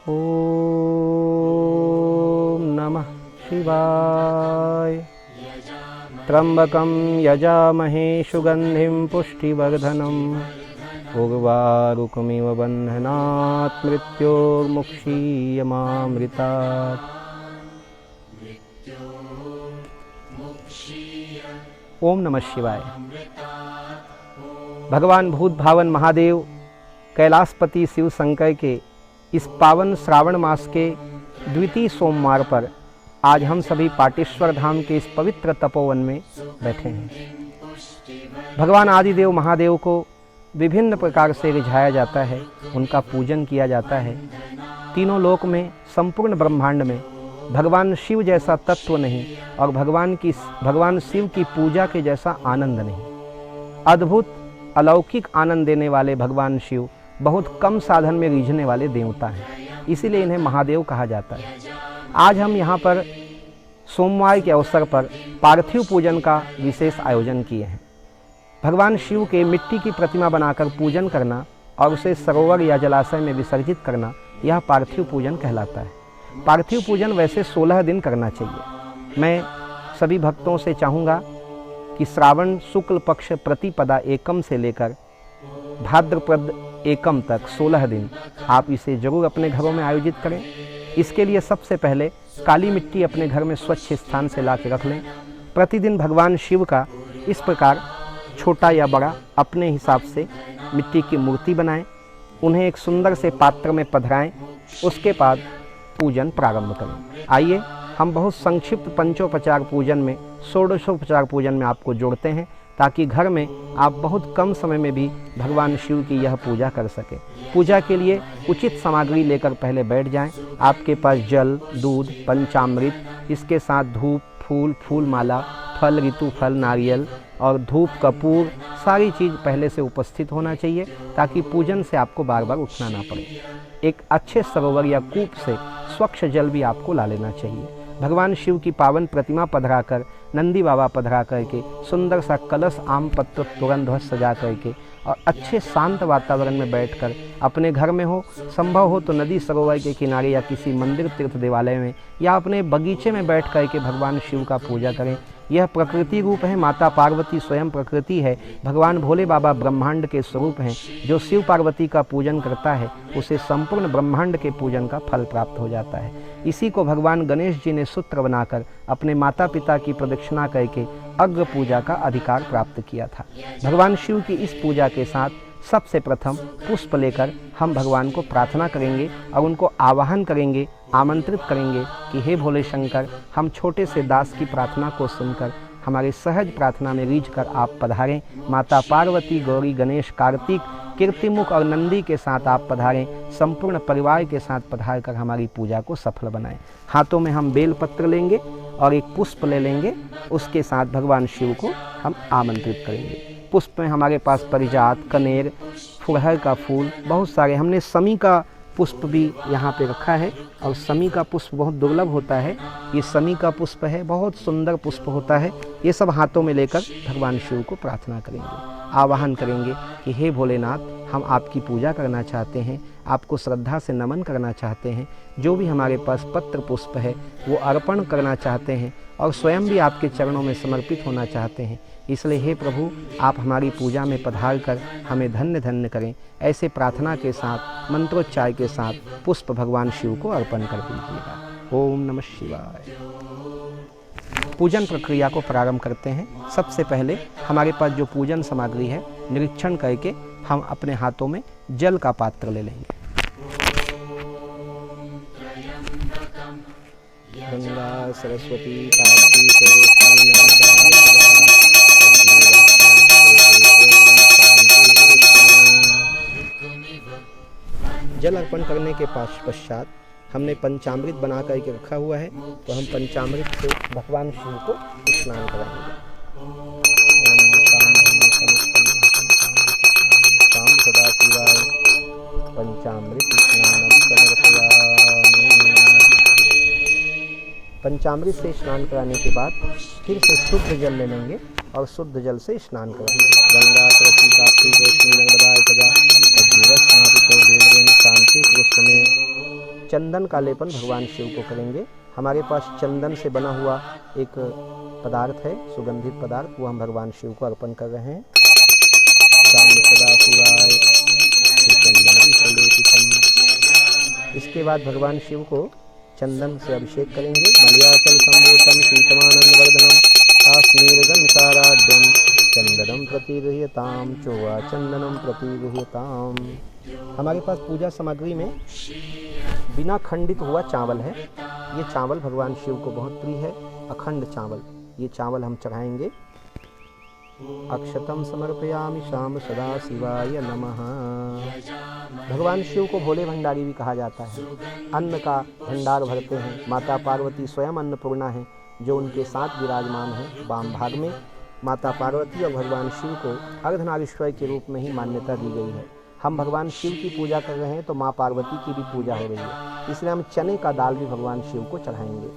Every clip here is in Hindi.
ओम नमः शिवाय। त्र्यंबकं यजामहे सुगंधिं पुष्टिवर्धनम् उर्वारुकमिव बन्धनात् मृत्योर्मुक्षीयमामृतात्। ओम नमः शिवाय। भगवान भूत भावन महादेव कैलाशपति शिव शंकर के इस पावन श्रावण मास के द्वितीय सोमवार पर आज हम सभी पाटेश्वर धाम के इस पवित्र तपोवन में बैठे हैं। भगवान आदिदेव महादेव को विभिन्न प्रकार से रिझाया जाता है, उनका पूजन किया जाता है। तीनों लोक में, संपूर्ण ब्रह्मांड में भगवान शिव जैसा तत्व नहीं और भगवान शिव की पूजा के जैसा आनंद नहीं। अद्भुत अलौकिक आनंद देने वाले भगवान शिव बहुत कम साधन में रीझने वाले देवता हैं, इसीलिए इन्हें महादेव कहा जाता है। आज हम यहाँ पर सोमवार के अवसर पर पार्थिव पूजन का विशेष आयोजन किए हैं। भगवान शिव के मिट्टी की प्रतिमा बनाकर पूजन करना और उसे सरोवर या जलाशय में विसर्जित करना, यह पार्थिव पूजन कहलाता है। पार्थिव पूजन वैसे 16 दिन करना चाहिए। मैं सभी भक्तों से चाहूँगा कि श्रावण शुक्ल पक्ष प्रतिपदा एकम से लेकर भाद्रपद एकम तक 16 दिन आप इसे जरूर अपने घरों में आयोजित करें। इसके लिए सबसे पहले काली मिट्टी अपने घर में स्वच्छ स्थान से ला के रख लें। प्रतिदिन भगवान शिव का इस प्रकार छोटा या बड़ा अपने हिसाब से मिट्टी की मूर्ति बनाएं, उन्हें एक सुंदर से पात्र में पधराएं, उसके बाद पूजन प्रारंभ करें। आइए हम बहुत संक्षिप्त पंचोपचार पूजन में, षोडशोपचार पूजन में आपको जोड़ते हैं, ताकि घर में आप बहुत कम समय में भी भगवान शिव की यह पूजा कर सकें। पूजा के लिए उचित सामग्री लेकर पहले बैठ जाएं। आपके पास जल, दूध, पंचामृत, इसके साथ धूप, फूल, फूल माला, फल, ऋतु फल, नारियल और धूप, कपूर, सारी चीज़ पहले से उपस्थित होना चाहिए, ताकि पूजन से आपको बार बार उठना ना पड़े। एक अच्छे सरोवर या कूप से स्वच्छ जल भी आपको ला लेना चाहिए। भगवान शिव की पावन प्रतिमा पधराकर, नंदी बाबा पधरा करके, सुंदर सा कलश, आम पत्र, तुरंत ध्वज सजा करके और अच्छे शांत वातावरण में बैठकर अपने घर में हो, संभव हो तो नदी सरोवर के किनारे या किसी मंदिर, तीर्थ, देवालय में या अपने बगीचे में बैठ करके भगवान शिव का पूजा करें। यह प्रकृति रूप है, माता पार्वती स्वयं प्रकृति है, भगवान भोले बाबा ब्रह्मांड के स्वरूप हैं। जो शिव पार्वती का पूजन करता है उसे संपूर्ण ब्रह्मांड के पूजन का फल प्राप्त हो जाता है। इसी को भगवान गणेश जी ने सूत्र बनाकर अपने माता पिता की प्रदक्षिणा करके अग्र पूजा का अधिकार प्राप्त किया था। भगवान शिव की इस पूजा के साथ सबसे प्रथम पुष्प लेकर हम भगवान को प्रार्थना करेंगे और उनको आवाहन करेंगे, आमंत्रित करेंगे कि हे भोले शंकर, हम छोटे से दास की प्रार्थना को सुनकर हमारे सहज प्रार्थना में रीझ कर आप पधारें। माता पार्वती, गौरी, गणेश, कार्तिक, कीर्तिमुख और नंदी के साथ आप पधारें। संपूर्ण परिवार के साथ पधार कर हमारी पूजा को सफल बनाएं। हाथों में हम बेलपत्र लेंगे और एक पुष्प ले लेंगे, उसके साथ भगवान शिव को हम आमंत्रित करेंगे। पुष्प में हमारे पास परिजात, कनेर, फुरहर का फूल, बहुत सारे, हमने समी का पुष्प भी यहाँ पे रखा है और समी का पुष्प बहुत दुर्लभ होता है। ये समी का पुष्प है, बहुत सुंदर पुष्प होता है। ये सब हाथों में लेकर भगवान शिव को प्रार्थना करेंगे, आवाहन करेंगे कि हे भोलेनाथ, हम आपकी पूजा करना चाहते हैं, आपको श्रद्धा से नमन करना चाहते हैं। जो भी हमारे पास पत्र पुष्प है वो अर्पण करना चाहते हैं और स्वयं भी आपके चरणों में समर्पित होना चाहते हैं। इसलिए हे प्रभु, आप हमारी पूजा में पधार कर हमें धन्य धन्य करें। ऐसे प्रार्थना के साथ, मंत्रोच्चार के साथ पुष्प भगवान शिव को अर्पण कर दीजिएगा। ओम नमः शिवाय। पूजन प्रक्रिया को प्रारंभ करते हैं। सबसे पहले हमारे पास जो पूजन सामग्री है, निरीक्षण करके हम अपने हाथों में जल का पात्र ले लेंगे। गंगा सरस्वती ताप्ती जल अर्पण करने के पश्चात हमने पंचामृत बना करके रखा हुआ है, तो हम पंचामृत से भगवान शिव को स्नान कराएंगे। पंचामृत स्नानम समर्पयामि। पंचामृत से स्नान कराने के बाद फिर से शुद्ध जल ले लेंगे और शुद्ध जल से स्नान करेंगे। गंगा तुलसी काफी शांति पुरुष में चंदन का लेपन भगवान शिव को करेंगे। हमारे पास चंदन से बना हुआ एक पदार्थ है, सुगंधित पदार्थ, वो हम भगवान शिव को अर्पण कर रहे हैं। शाम सदा शिवाय चंदनम सलेपितम। इसके बाद भगवान शिव को चंदन से अभिषेक करेंगे। मलयाचल संभूतम शीतमानंद वर्धनम काश्मीरगम साराढ्यम चंदनम प्रतिगृह्यताम चोवा चंदनम प्रतिगृह्यताम। हमारे पास पूजा सामग्री में बिना खंडित हुआ चावल है। ये चावल भगवान शिव को बहुत प्रिय है, अखंड चावल। ये चावल हम चढ़ाएंगे। अक्षतम समर्पयामि शाम सदा शिवाय नमः। भगवान शिव को भोले भंडारी भी कहा जाता है। अन्न का भंडार भरते हैं। माता पार्वती स्वयं अन्नपूर्णा है, जो उनके साथ विराजमान है। वाम भाग में माता पार्वती और भगवान शिव को अर्धनारीश्वर के रूप में ही मान्यता दी गई है। हम भगवान शिव की पूजा कर रहे हैं तो माँ पार्वती की भी पूजा हो रही है, इसलिए हम चने का दाल भी भगवान शिव को चढ़ाएंगे।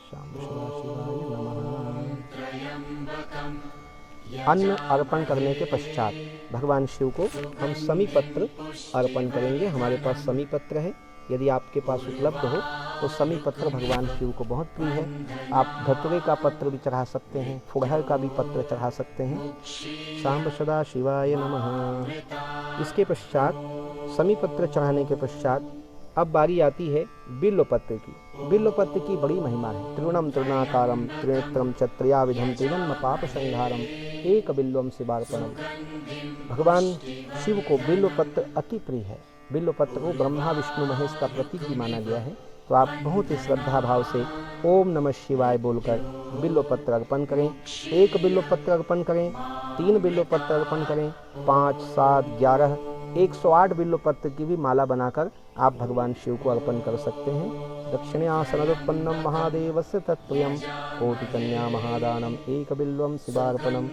शाम सदा शिवाय नमः। अन्न अर्पण करने के पश्चात भगवान शिव को हम समी पत्र अर्पण करेंगे। हमारे पास समी पत्र है, यदि आपके पास उपलब्ध हो तो समी पत्र भगवान शिव को बहुत प्रिय है। आप धतुरे का पत्र भी चढ़ा सकते हैं, फुड़हर का भी पत्र चढ़ा सकते हैं। शाम सदा शिवाय नमः। इसके पश्चात समी पत्र चढ़ाने के पश्चात अब बारी आती है बिल्व पत्र की। बिल्व पत्र की बड़ी महिमा है। तृणम तृणाकारम त्रिनेत्रम चत्रया विधम त्रिजन्म पाप संहारम एक बिल्वम शिवार्पणम। भगवान शिव को बिल्व पत्र अति प्रिय है। बिल्व पत्र को ब्रह्मा विष्णु महेश का प्रतीक भी माना गया है। तो आप बहुत ही श्रद्धा भाव से ओम नमः शिवाय बोलकर बिल्व पत्र अर्पण करें। 1 बिल्व पत्र अर्पण करें, 3 बिल्व पत्र अर्पण करें, 5, 7, 11, 108 बिल्व पत्र की भी माला बनाकर आप भगवान शिव को अर्पण कर सकते हैं। दक्षिण्यासनदुत्पन्नम महादेवस्य तत्प्रियम कोटि कन्या महादानम एक बिल्वम शिवार्पणम।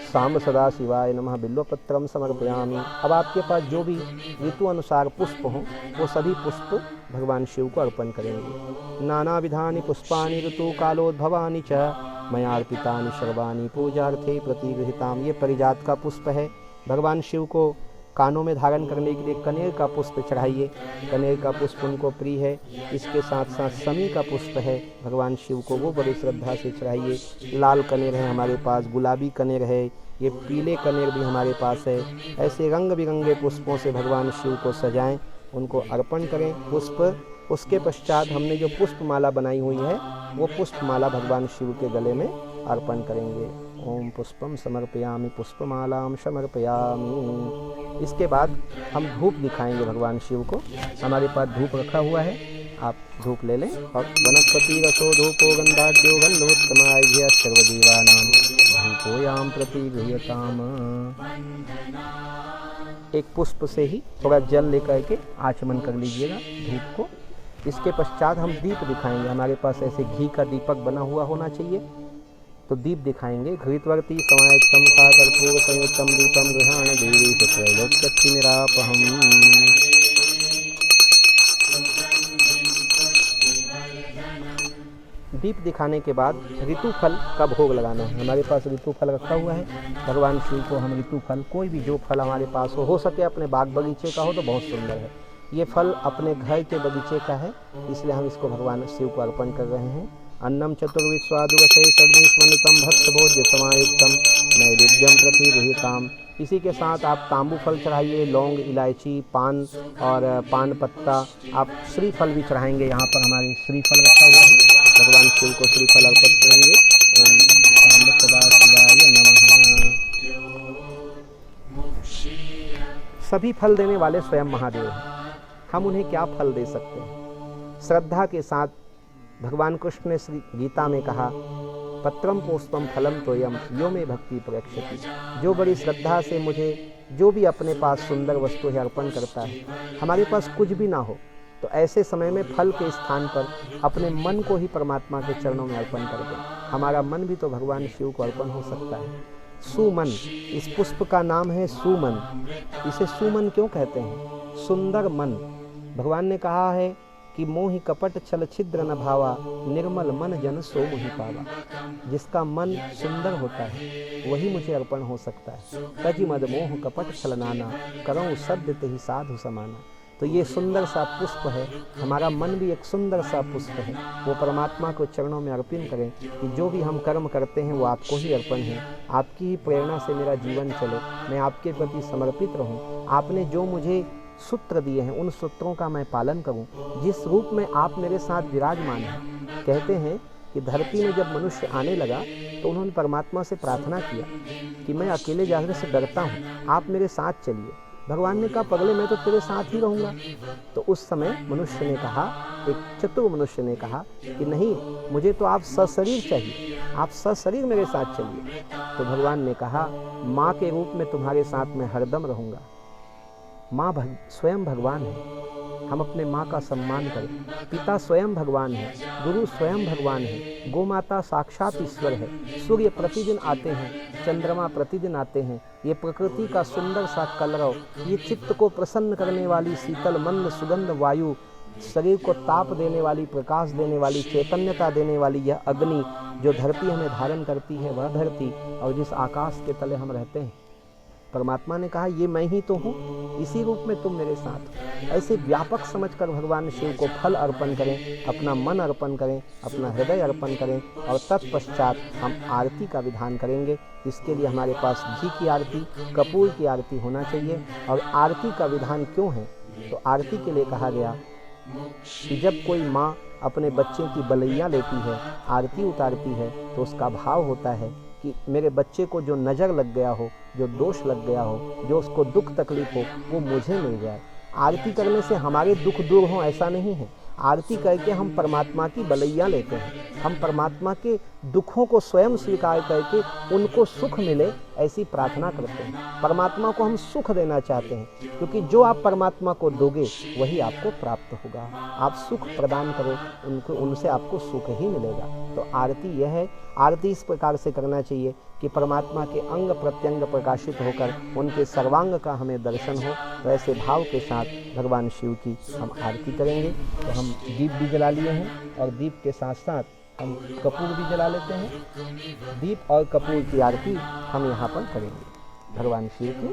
शाम सदा शिवाय नमः बिल्वपत्रम समर्पयामि। अब आपके पास जो भी ऋतु अनुसार पुष्प हों वो सभी पुष्प भगवान शिव को अर्पण करेंगे। नाना विधानि पुष्पानि ऋतु कालोद्भवानि च मया अर्पितानि सर्वाणि पूजार्थे प्रतिगृहीताम। ये परिजात का पुष्प है। भगवान शिव को कानों में धारण करने के लिए कनेर का पुष्प चढ़ाइए। कनेर का पुष्प उनको प्रिय है। इसके साथ साथ समी का पुष्प है भगवान शिव को, वो बड़ी श्रद्धा से चढ़ाइए। लाल कनेर है हमारे पास, गुलाबी कनेर है, ये पीले कनेर भी हमारे पास है। ऐसे रंग बिरंगे पुष्पों से भगवान शिव को सजाएं, उनको अर्पण करें पुष्प। उसके पश्चात हमने जो पुष्प माला बनाई हुई है वो पुष्प माला भगवान शिव के गले में अर्पण करेंगे। ओम पुष्पम समर्पयामि पुष्पमालाम समर्पयामि। इसके बाद हम धूप दिखाएंगे भगवान शिव को। हमारे पास धूप रखा हुआ है, आप धूप ले लें। और वनस्पति रसो धूपो गंधाढ्यो गंधोत्तमाय सर्वदेवानां धूपोयाम प्रतिगृह्यताम। एक पुष्प से ही थोड़ा जल लेकर के आचमन कर लीजिएगा धूप को। इसके पश्चात हम दीप दिखाएंगे। हमारे पास ऐसे घी का दीपक बना हुआ होना चाहिए, तो दीप दिखाएंगे। घृतवर्ती समायुक्तम कर्पूर संयुक्तम दीपम गृहाण देवी त्रैलोक्यक्षि निरापहम। दीप दिखाने के बाद ऋतु फल का भोग लगाना है। हमारे पास ऋतु फल रखा हुआ है। भगवान शिव को हम ऋतु फल, कोई भी जो फल हमारे पास हो सके अपने बाग बगीचे का हो तो बहुत सुंदर है। ये फल अपने घर के बगीचे का है, इसलिए हम इसको भगवान शिव को अर्पण कर रहे हैं। अन्नम चतुर्विध स्वादुरसे षड्विस्मृतम भक्त भोज्य समायुक्तम नैवेद्यम प्रतिगृहीताम। इसी के साथ आप तांबू फल चढ़ाइए, लौंग, इलायची, पान और पान पत्ता। आप श्रीफल भी चढ़ाएंगे। यहाँ पर हमारे श्रीफल रखा हुआ है, भगवान शिव को श्रीफल अर्पित करेंगे। ओम शाम सदा शिवाय नमः। सभी फल देने वाले स्वयं महादेव हैं। हम उन्हें क्या फल दे सकते हैं? श्रद्धा के साथ भगवान कृष्ण ने श्री गीता में कहा, पत्रम पुष्पम फलम तोयम यो में भक्ति प्रयक्षति। जो बड़ी श्रद्धा से मुझे जो भी अपने पास सुंदर वस्तु है अर्पण करता है। हमारे पास कुछ भी ना हो तो ऐसे समय में फल के स्थान पर अपने मन को ही परमात्मा के चरणों में अर्पण कर दें। हमारा मन भी तो भगवान शिव को अर्पण हो सकता है। सुमन, इस पुष्प का नाम है सुमन। इसे सुमन क्यों कहते हैं? सुंदर मन। भगवान ने कहा है कि मोहि कपट छल छिद्र न भावा, निर्मल मन जन सो मोहि पावा। जिसका मन सुंदर होता है वही मुझे अर्पण हो सकता है। तजि मद मोह कपट छल नाना, करऊँ सद्य तेहि साधु समाना। तो ये सुंदर सा पुष्प है, हमारा मन भी एक सुंदर सा पुष्प है। वो परमात्मा को चरणों में अर्पण करें कि जो भी हम कर्म करते हैं वो आपको ही अर्पण है। आपकी ही प्रेरणा से मेरा जीवन चले, मैं आपके प्रति समर्पित रहूं। आपने जो मुझे सूत्र दिए हैं उन सूत्रों का मैं पालन करूं। जिस रूप में आप मेरे साथ विराजमान हैं, कहते हैं कि धरती में जब मनुष्य आने लगा तो उन्होंने परमात्मा से प्रार्थना किया कि मैं अकेले जाने से डरता हूँ, आप मेरे साथ चलिए। भगवान ने कहा पगले मैं तो तेरे साथ ही रहूँगा। तो उस समय मनुष्य ने कहा, एक चतुर मनुष्य ने कहा कि नहीं, मुझे तो आप सशरीर चाहिए, आप सशरीर मेरे साथ चलिए। तो भगवान ने कहा माँ के रूप में तुम्हारे साथ मैं हरदम रहूँगा। माँ स्वयं भगवान है, हम अपने माँ का सम्मान करें। पिता स्वयं भगवान है, गुरु स्वयं भगवान है, गोमाता साक्षात ईश्वर है। सूर्य प्रतिदिन आते हैं, चंद्रमा प्रतिदिन आते हैं। ये प्रकृति का सुंदर सा कलरव, ये चित्त को प्रसन्न करने वाली शीतल मंद सुगंध वायु, शरीर को ताप देने वाली, प्रकाश देने वाली, चैतन्यता देने वाली यह अग्नि जो धरती हमें धारण करती है, वह धरती और जिस आकाश के तले हम रहते हैं, परमात्मा ने कहा ये मैं ही तो हूँ, इसी रूप में तुम मेरे साथ हो। ऐसे व्यापक समझकर भगवान शिव को फल अर्पण करें, अपना मन अर्पण करें, अपना हृदय अर्पण करें और तत्पश्चात हम आरती का विधान करेंगे। इसके लिए हमारे पास घी की आरती, कपूर की आरती होना चाहिए। और आरती का विधान क्यों है? तो आरती के लिए कहा गया कि जब कोई माँ अपने बच्चे की बलैया लेती है, आरती उतारती है, तो उसका भाव होता है कि मेरे बच्चे को जो नज़र लग गया हो, जो दोष लग गया हो, जो उसको दुख तकलीफ हो, वो मुझे मिल जाए। आरती करने से हमारे दुख दूर हों ऐसा नहीं है। आरती करके हम परमात्मा की बलैया लेते हैं, हम परमात्मा के दुखों को स्वयं स्वीकार करके उनको सुख मिले ऐसी प्रार्थना करते हैं। परमात्मा को हम सुख देना चाहते हैं, क्योंकि जो आप परमात्मा को दोगे वही आपको प्राप्त होगा। आप सुख प्रदान करो उनको, उनसे आपको सुख ही मिलेगा। तो आरती यह है, आरती इस प्रकार से करना चाहिए कि परमात्मा के अंग प्रत्यंग प्रकाशित होकर उनके सर्वांग का हमें दर्शन हो। तो ऐसे भाव के साथ भगवान शिव की हम आरती करेंगे। तो हम दीप भी जला लिए हैं और दीप के साथ साथ हम कपूर भी जला लेते हैं। दीप और कपूर की आरती हम यहाँ पर करेंगे भगवान शिव की।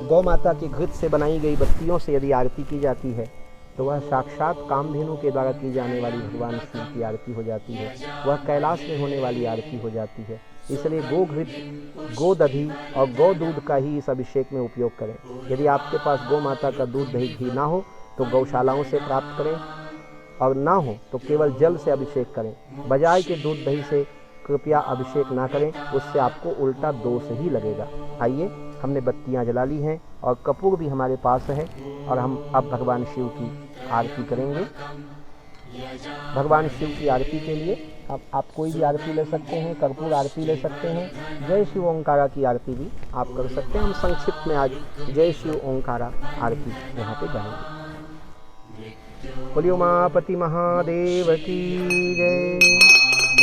गौ माता के घृत से बनाई गई बत्तियों से यदि आरती की जाती है तो वह साक्षात कामधेनु के द्वारा की जाने वाली भगवान शिव की आरती हो जाती है। वह कैलाश में होने वाली आरती हो जाती है। इसलिए गोघृत, गोदधि और गौ दूध का ही इस अभिषेक में उपयोग करें। यदि आपके पास गौ माता का दूध दही घी ना हो तो गौशालाओं से प्राप्त करें, और ना हो तो केवल जल से अभिषेक करें। बाजार के दूध दही से कृपया अभिषेक ना करें, उससे आपको उल्टा दोष ही लगेगा। आइए, हमने बत्तियां जला ली हैं और कपूर भी हमारे पास है और हम अब भगवान शिव की आरती करेंगे। भगवान शिव की आरती के लिए अब आप कोई भी आरती ले सकते हैं, कर्पूर आरती ले सकते हैं, जय शिव ओंकारा की आरती भी आप कर सकते हैं। हम संक्षिप्त में आज जय शिव ओंकारा आरती यहाँ पे गाएंगे। बोलिए उमापति महादेव की जय।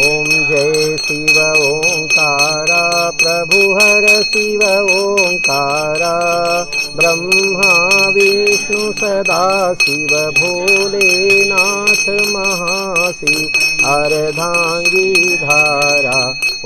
ओम जय शिव ओंकारा, प्रभु हर शिव ओंकारा, ब्रह्मा विष्णु सदा शिव, भोलेनाथ महाशिव, अर्धांगी धारा।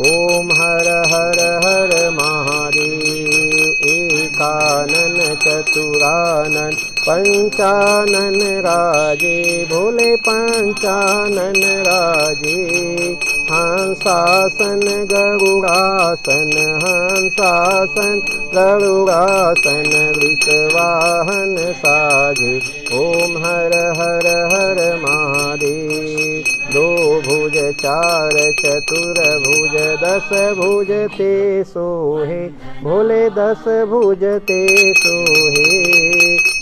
ओम हर हर हर महादेव। एकानन चतुरानन पंचानन राजे, भोले पंचानन राजे। हंसासन गरुड़ासन, हंसासन गरुड़ासन, वृषवाहन साजे। ओम हर हर हर महादेव। दो भुज चार चतुर भुज, दस भुज ते सोहे, भोले दस भुज ते सोहे।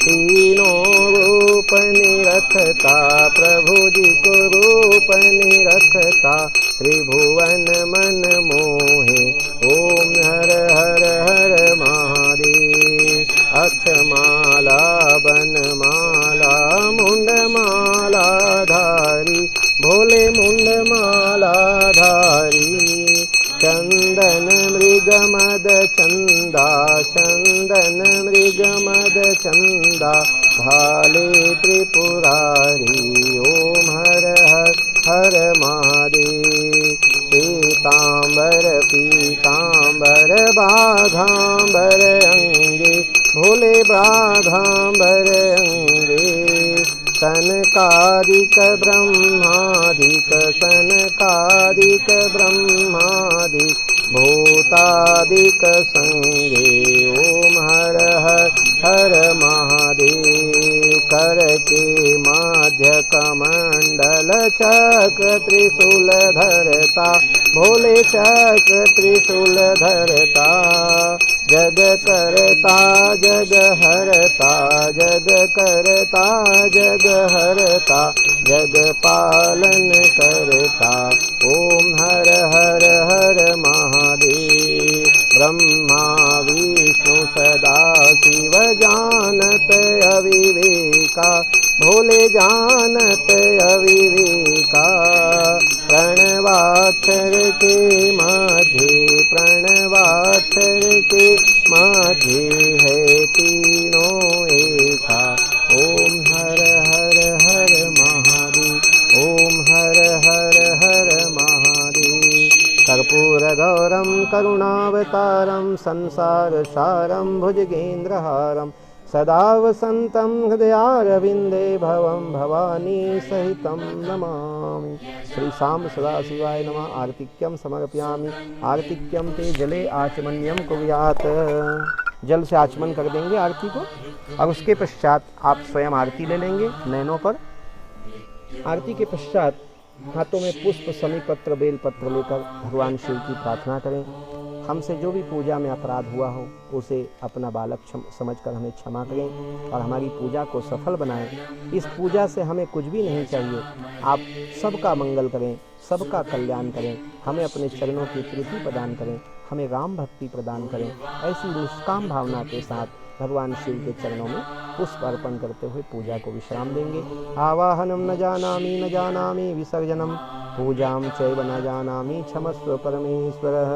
तीनों रूप निरखता, प्रभु जी को रूप निरखता, त्रिभुवन मन मोहे। ओम हर हर हर महादेव। अक्षमाला बनमाला, मुंडमाला धारी, भोले मुंडमाला धारी। चंद्र चंदन मृग मद चंदा, चंदन मृग मद चंदा, भाले त्रिपुरारी। ओम हर हर हर महादेव। पीतांबर पीतांबर बाघांबर अंगे, भोले बाघांबर अंगे। सनकादिक ब्रह्मादिक, सनकादिक ब्रह्मादिक, भूतादिक संगे। ओम हर हर हर महादेव। कर के माध्य कमंडल चक्र त्रिशूल धरता, भोले चक्र त्रिशूल धरता। जग करता जग हरता, जग करता जग हरता, जग पालन करता। ओम हर हर हर महादेव। ब्रह्मा विष्णु सदा शिव जानत अविवेका, भोले जानत अविवेका। प्रणवाक्षर के माझे, प्रणवाक्षर के माझे है तीनों एका। ओम हर हर हर महादेव। ओम हर हर हर महादेव। कर्पूरगौरं करुणावतारं संसारसारं भुजगेन्द्रहारं सदा वसन्तं हृदयारविन्दे भवं भवानी सहितं नमामि। श्री शाम सदाशिवाय नमः। आर्तिक्यं समर्पयामि। आर्तिक्यं ते जले आचमन्यं कुर्यात्। जल से आचमन कर देंगे आरती को और उसके पश्चात आप स्वयं आरती ले लेंगे नैनों पर। आरती के पश्चात हाथों में पुष्प, समीपत्र, बेलपत्र लेकर भगवान शिव की प्रार्थना करें। हमसे जो भी पूजा में अपराध हुआ हो उसे अपना बालक समझकर हमें क्षमा करें और हमारी पूजा को सफल बनाएं। इस पूजा से हमें कुछ भी नहीं चाहिए, आप सबका मंगल करें, सबका कल्याण करें, हमें अपने चरणों की प्रीति प्रदान करें, हमें राम भक्ति प्रदान करें। ऐसी निष्काम भावना के साथ भगवान शिव के चरणों में पुष्प अर्पण करते हुए पूजा को विश्राम देंगे। आवाहनम न जानामि विसर्जनम पूजां चैव न जानामि क्षमस्व परमेश्वरः।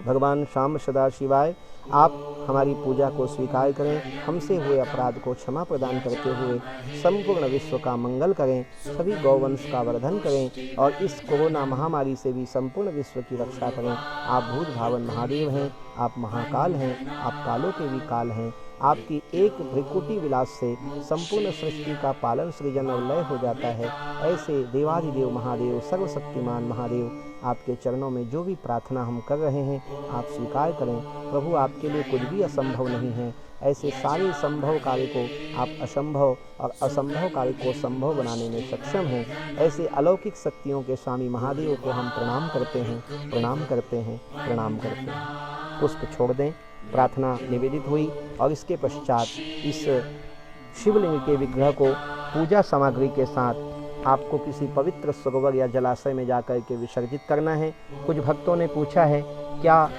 भगवान श्याम सदाशिवाय आप हमारी पूजा को स्वीकार करें, हमसे हुए अपराध को क्षमा प्रदान करते हुए संपूर्ण विश्व का मंगल करें, सभी गौवंश का वर्धन करें और इस कोरोना महामारी से भी संपूर्ण विश्व की रक्षा करें। आप भूत भावन महादेव हैं, आप महाकाल हैं, आप कालों के भी काल हैं। आपकी एक भ्रिकुटी विलास से संपूर्ण सृष्टि का पालन, सृजन और लय हो जाता है। ऐसे देवाधिदेव महादेव, सर्वशक्तिमान महादेव, आपके चरणों में जो भी प्रार्थना हम कर रहे हैं आप स्वीकार करें। प्रभु, आपके लिए कुछ भी असंभव नहीं है। ऐसे सारे संभव कार्य को आप असंभव और असंभव कार्य को संभव बनाने में सक्षम हैं। ऐसे अलौकिक शक्तियों के स्वामी महादेव को हम प्रणाम करते हैं, प्रणाम करते हैं, प्रणाम करते हैं। पुष्प छोड़ दें। प्रार्थना निवेदित हुई और इसके पश्चात इस शिवलिंग के विग्रह को पूजा सामग्री के साथ आपको किसी पवित्र सरोवर या जलाशय में जाकर के विसर्जित करना है। कुछ भक्तों ने पूछा है क्या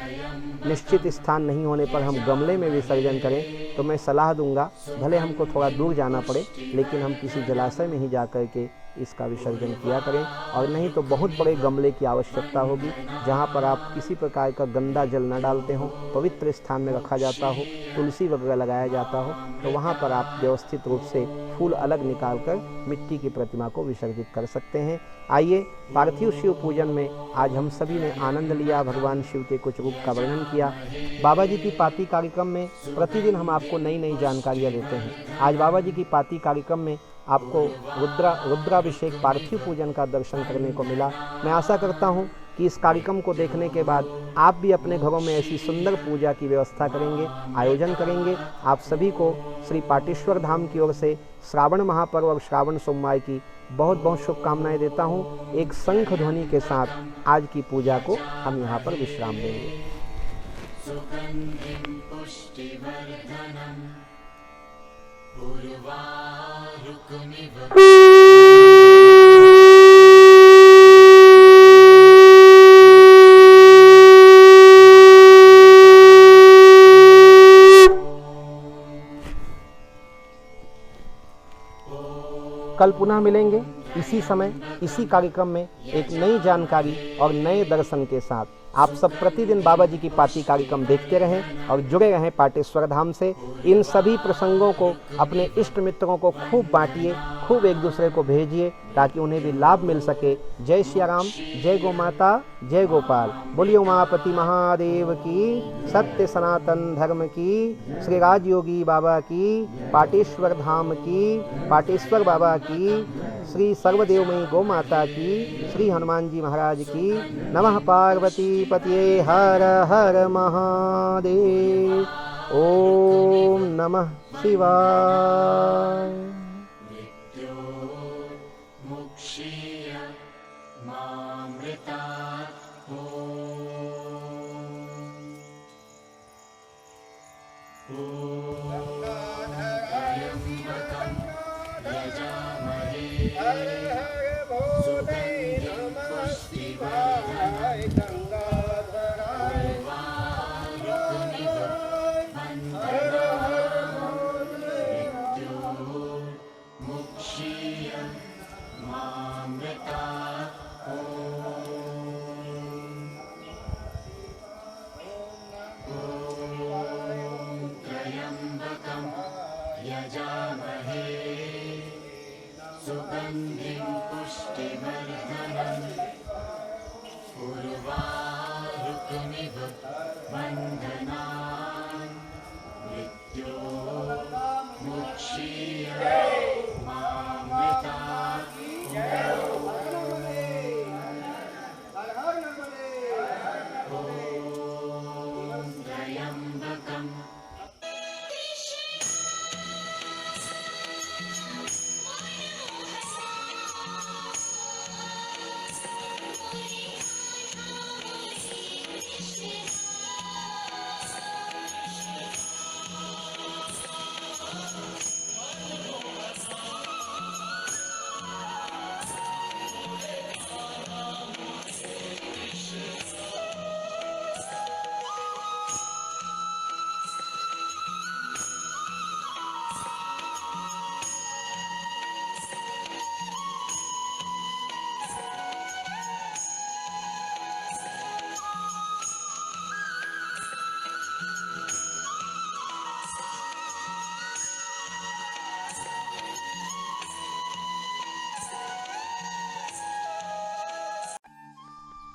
निश्चित स्थान नहीं होने पर हम गमले में विसर्जन करें, तो मैं सलाह दूंगा भले हमको थोड़ा दूर जाना पड़े लेकिन हम किसी जलाशय में ही जाकर के इसका विसर्जन किया करें। और नहीं तो बहुत बड़े गमले की आवश्यकता होगी जहाँ पर आप किसी प्रकार का गंदा जल न डालते हो, पवित्र स्थान में रखा जाता हो, तुलसी वगैरह लगाया जाता हो, तो वहाँ पर आप व्यवस्थित रूप से फूल अलग निकालकर मिट्टी की प्रतिमा को विसर्जित कर सकते हैं। आइए, पार्थिव शिव पूजन में आज हम सभी ने आनंद लिया, भगवान शिव के कुछ रूप का वर्णन किया। बाबा जी की पाती कार्यक्रम में प्रतिदिन हम आपको नई नई जानकारियाँ देते हैं। आज बाबा जी की पाती कार्यक्रम में आपको रुद्राभिषेक पार्थिव पूजन का दर्शन करने को मिला। मैं आशा करता हूँ कि इस कार्यक्रम को देखने के बाद आप भी अपने घरों में ऐसी सुंदर पूजा की व्यवस्था करेंगे, आयोजन करेंगे। आप सभी को श्री पाटेश्वर धाम की ओर से श्रावण महापर्व और श्रावण सोमवार की बहुत बहुत शुभकामनाएं देता हूँ। एक शंख ध्वनि के साथ आज की पूजा को हम यहाँ पर विश्राम देंगे। कल पुनः मिलेंगे इसी समय इसी कार्यक्रम में एक नई जानकारी और नए दर्शन के साथ आप सब प्रतिदिन बाबा जी की पाती कार्यक्रम देखते रहें और जुड़े रहें पाटेश्वर धाम से। इन सभी प्रसंगों को अपने इष्ट मित्रों को खूब बांटिए, खूब एक दूसरे को भेजिए ताकि उन्हें भी लाभ मिल सके। जय सिया राम, जय गौ माता, जय गोपाल। बोलिए उमापति महादेव की, सत्य सनातन धर्म की, श्री राजयोगी बाबा की, पाटेश्वर धाम की, पाटेश्वर बाबा की, श्री सर्वदेवमयी गौ माता की, श्री हनुमान जी महाराज की। नमः पार्वती पतिये हर हर महादेव। ओम नमः शिवाय।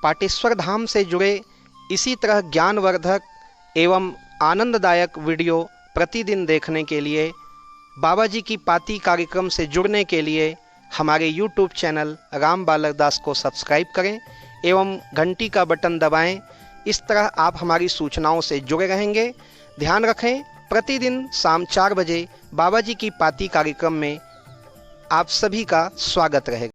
पाटेश्वर धाम से जुड़े इसी तरह ज्ञानवर्धक एवं आनंददायक वीडियो प्रतिदिन देखने के लिए, बाबा जी की पाती कार्यक्रम से जुड़ने के लिए हमारे YouTube चैनल राम बालक दास को सब्सक्राइब करें एवं घंटी का बटन दबाएं। इस तरह आप हमारी सूचनाओं से जुड़े रहेंगे। ध्यान रखें, प्रतिदिन शाम 4 बजे बाबा जी की पाती कार्यक्रम में आप सभी का स्वागत रहेगा।